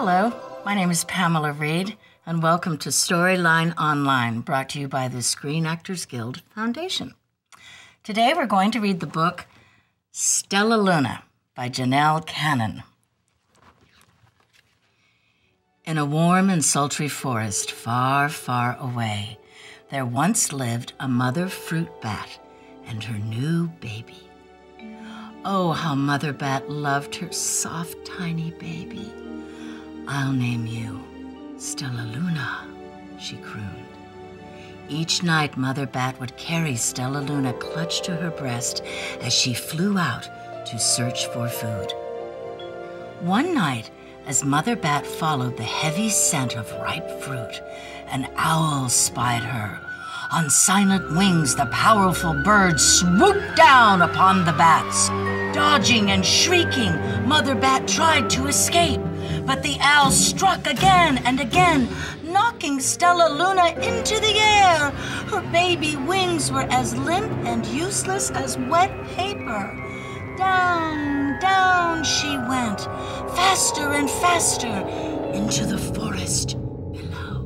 Hello, my name is Pamela Reed, and welcome to Storyline Online, brought to you by the Screen Actors Guild Foundation. Today we're going to read the book Stellaluna by Janell Cannon. In a warm and sultry forest far, far away, there once lived a mother fruit bat and her new baby. Oh, how Mother Bat loved her soft, tiny baby. "I'll name you Stellaluna," she crooned. Each night, Mother Bat would carry Stellaluna clutched to her breast as she flew out to search for food. One night, as Mother Bat followed the heavy scent of ripe fruit, an owl spied her. On silent wings, the powerful bird swooped down upon the bats. Dodging and shrieking, Mother Bat tried to escape, but the owl struck again and again, knocking Stellaluna into the air. Her baby wings were as limp and useless as wet paper. Down, down she went, faster and faster, into the forest below.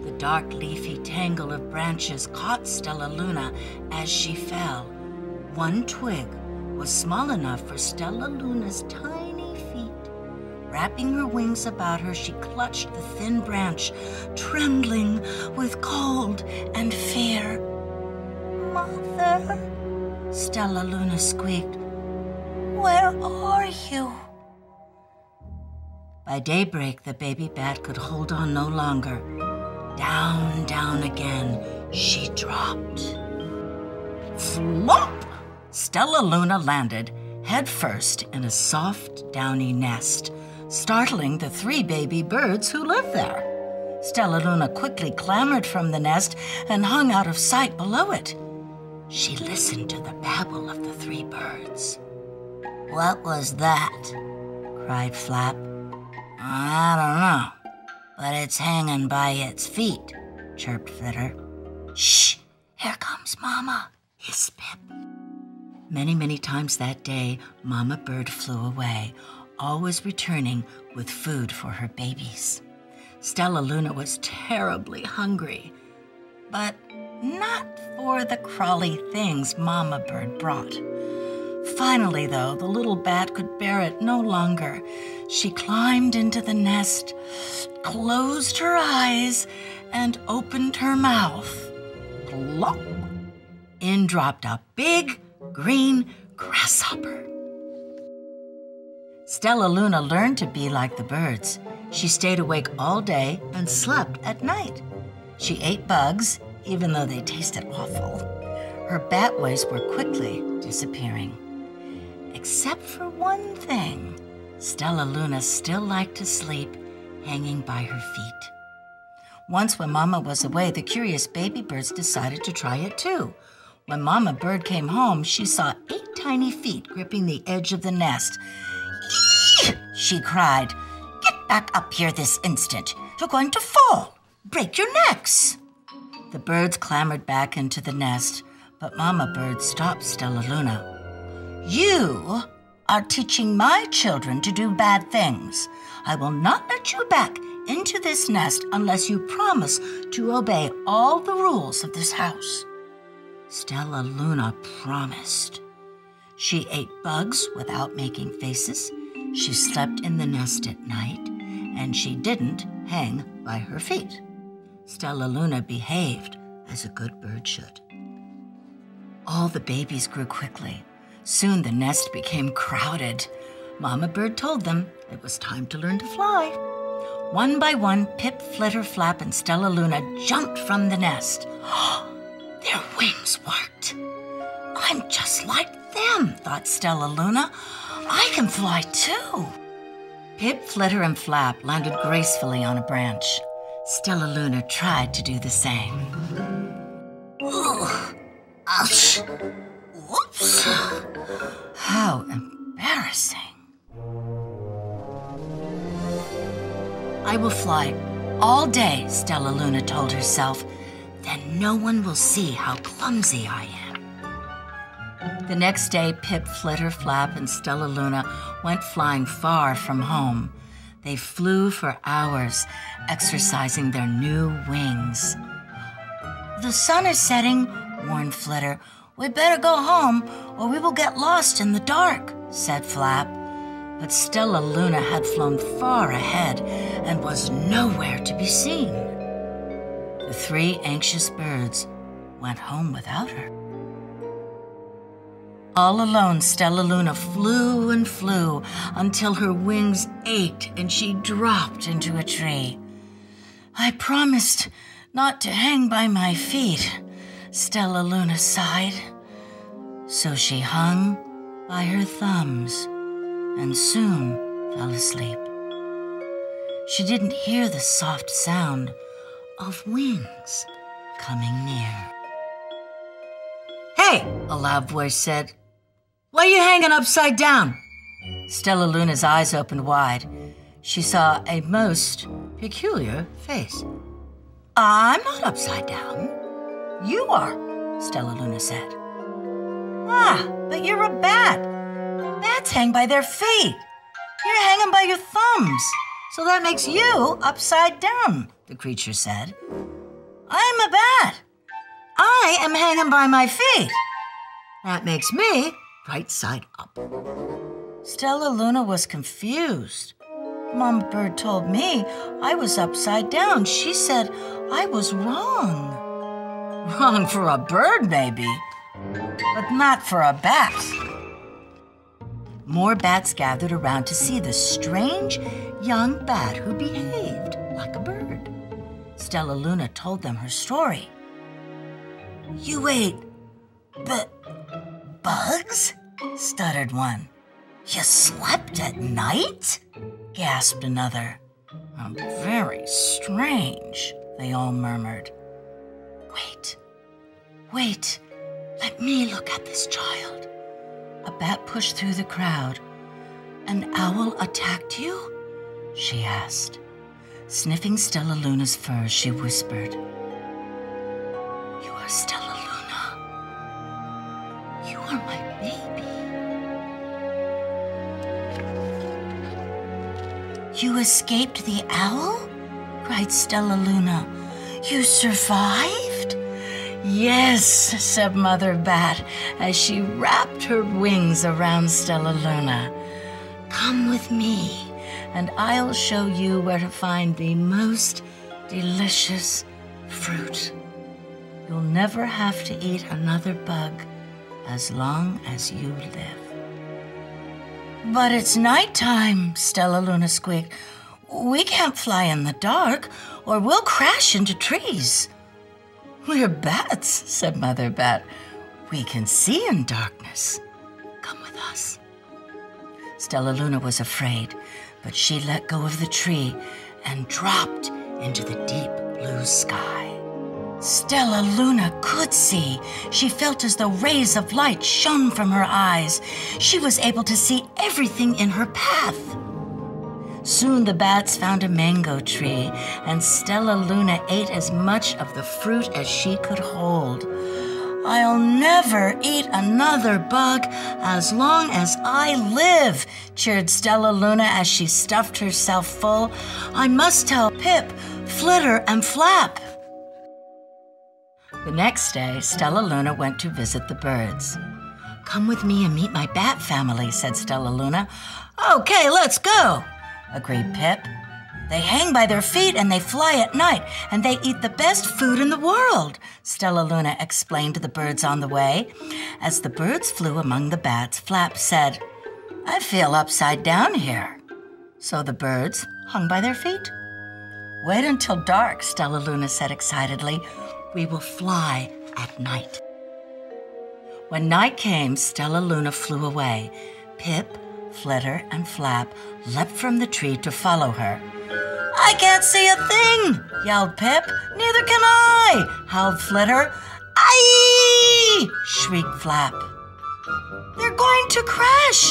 The dark leafy tangle of branches caught Stellaluna as she fell. One twig was small enough for Stellaluna's tiny feet. Wrapping her wings about her, she clutched the thin branch, trembling with cold and fear. "Mother," Stellaluna squeaked, "where are you?" By daybreak, the baby bat could hold on no longer. Down, down again, she dropped. Flop! Stellaluna landed head first in a soft, downy nest, startling the 3 baby birds who lived there. Stellaluna quickly clambered from the nest and hung out of sight below it. She listened to the babble of the 3 birds. "What was that?" cried Flap. "I don't know, but it's hanging by its feet," chirped Flitter. "Shh! Here comes Mama," hissed Pip. Many, many times that day, Mama Bird flew away, always returning with food for her babies. Stellaluna was terribly hungry, but not for the crawly things Mama Bird brought. Finally, though, the little bat could bear it no longer. She climbed into the nest, closed her eyes, and opened her mouth. Plop! In dropped a big green grasshopper. Stellaluna learned to be like the birds. She stayed awake all day and slept at night. She ate bugs, even though they tasted awful. Her bat ways were quickly disappearing. Except for one thing, Stellaluna still liked to sleep hanging by her feet. Once when Mama was away, the curious baby birds decided to try it too. When Mama Bird came home, she saw 8 tiny feet gripping the edge of the nest. "Eee!" she cried. "Get back up here this instant. You're going to fall. Break your necks." The birds clambered back into the nest, but Mama Bird stopped Stellaluna. "You are teaching my children to do bad things. I will not let you back into this nest unless you promise to obey all the rules of this house." Stellaluna promised. She ate bugs without making faces, she slept in the nest at night, and she didn't hang by her feet. Stellaluna behaved as a good bird should. All the babies grew quickly. Soon the nest became crowded. Mama Bird told them it was time to learn to fly. One by one, Pip, Flitter, Flap, and Stellaluna jumped from the nest. Their wings worked. "I'm just like them," thought Stellaluna. "I can fly too." Pip, Flitter, and Flap landed gracefully on a branch. Stellaluna tried to do the same. Ooh, ouch! Whoops! How embarrassing. "I will fly all day," Stellaluna told herself. "Then no one will see how clumsy I am." The next day, Pip, Flitter, Flap, and Stellaluna went flying far from home. They flew for hours, exercising their new wings. "The sun is setting," warned Flitter. "We better go home, or we will get lost in the dark," said Flap. But Stellaluna had flown far ahead and was nowhere to be seen. The three anxious birds went home without her. All alone, Stellaluna flew and flew until her wings ached and she dropped into a tree. "I promised not to hang by my feet," Stellaluna sighed. So she hung by her thumbs and soon fell asleep. She didn't hear the soft sound of wings coming near. "Hey," a loud voice said, "why are you hanging upside down?" Stellaluna's eyes opened wide. She saw a most peculiar face. "I'm not upside down. You are," Stellaluna said. "Ah, but you're a bat. Bats hang by their feet. You're hanging by your thumbs, so that makes you upside down," the creature said. "I'm a bat. I am hanging by my feet. That makes me right side up." Stellaluna was confused. Mama Bird told me I was upside down. She said I was wrong. Wrong for a bird, maybe, but not for a bat. More bats gathered around to see the strange young bat who behaved like a bird. Stellaluna told them her story. "You ate bugs?" stuttered one. "You slept at night?" gasped another. "Very strange," they all murmured. Wait, let me look at this child." A bat pushed through the crowd. "An owl attacked you?" she asked. Sniffing Stellaluna's fur, she whispered, "You are Stellaluna. You are my baby." "You escaped the owl?" cried Stellaluna. "You survived?" "Yes," said Mother Bat as she wrapped her wings around Stellaluna. "Come with me, and I'll show you where to find the most delicious fruit. You'll never have to eat another bug as long as you live." "But it's nighttime," Stellaluna squeaked. "We can't fly in the dark, or we'll crash into trees." "We're bats," said Mother Bat. "We can see in darkness. Come with us." Stellaluna was afraid, but she let go of the tree and dropped into the deep blue sky. Stellaluna could see. She felt as though rays of light shone from her eyes. She was able to see everything in her path. Soon the bats found a mango tree, and Stellaluna ate as much of the fruit as she could hold. "I'll never eat another bug as long as I live," cheered Stellaluna as she stuffed herself full. "I must tell Pip, Flitter, and Flap." The next day, Stellaluna went to visit the birds. "Come with me and meet my bat family," said Stellaluna. "Okay, let's go," agreed Pip. "They hang by their feet and they fly at night, and they eat the best food in the world," Stellaluna explained to the birds on the way. As the birds flew among the bats, Flap said, "I feel upside down here." So the birds hung by their feet. "Wait until dark," Stellaluna said excitedly. "We will fly at night." When night came, Stellaluna flew away. Pip, Flitter, and Flap leapt from the tree to follow her. "I can't see a thing," yelled Pip. "Neither can I," howled Flitter. "Aye!" shrieked Flap. "They're going to crash,"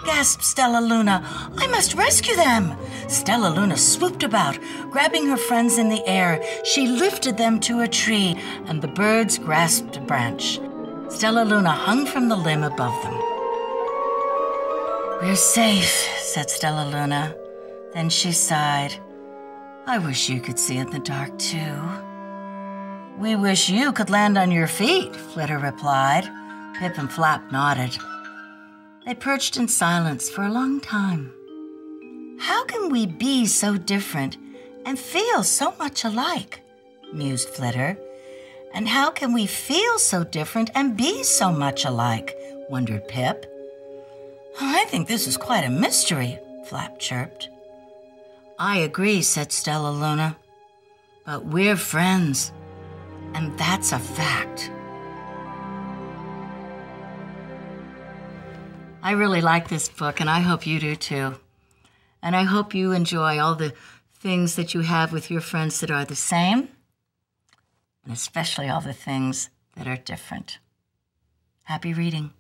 gasped Stellaluna. "I must rescue them." Stellaluna swooped about, grabbing her friends in the air. She lifted them to a tree, and the birds grasped a branch. Stellaluna hung from the limb above them. "We're safe," said Stellaluna. Then she sighed. I wish you could see in the dark, too. We wish you could land on your feet, Flitter replied. Pip and Flap nodded. They perched in silence for a long time. How can we be so different and feel so much alike? Mused Flitter. And how can we feel so different and be so much alike? Wondered Pip. I think this is quite a mystery, Flap chirped. I agree, said Stellaluna. But we're friends, and that's a fact. I really like this book, and I hope you do too. And I hope you enjoy all the things that you have with your friends that are the same, and especially all the things that are different. Happy reading.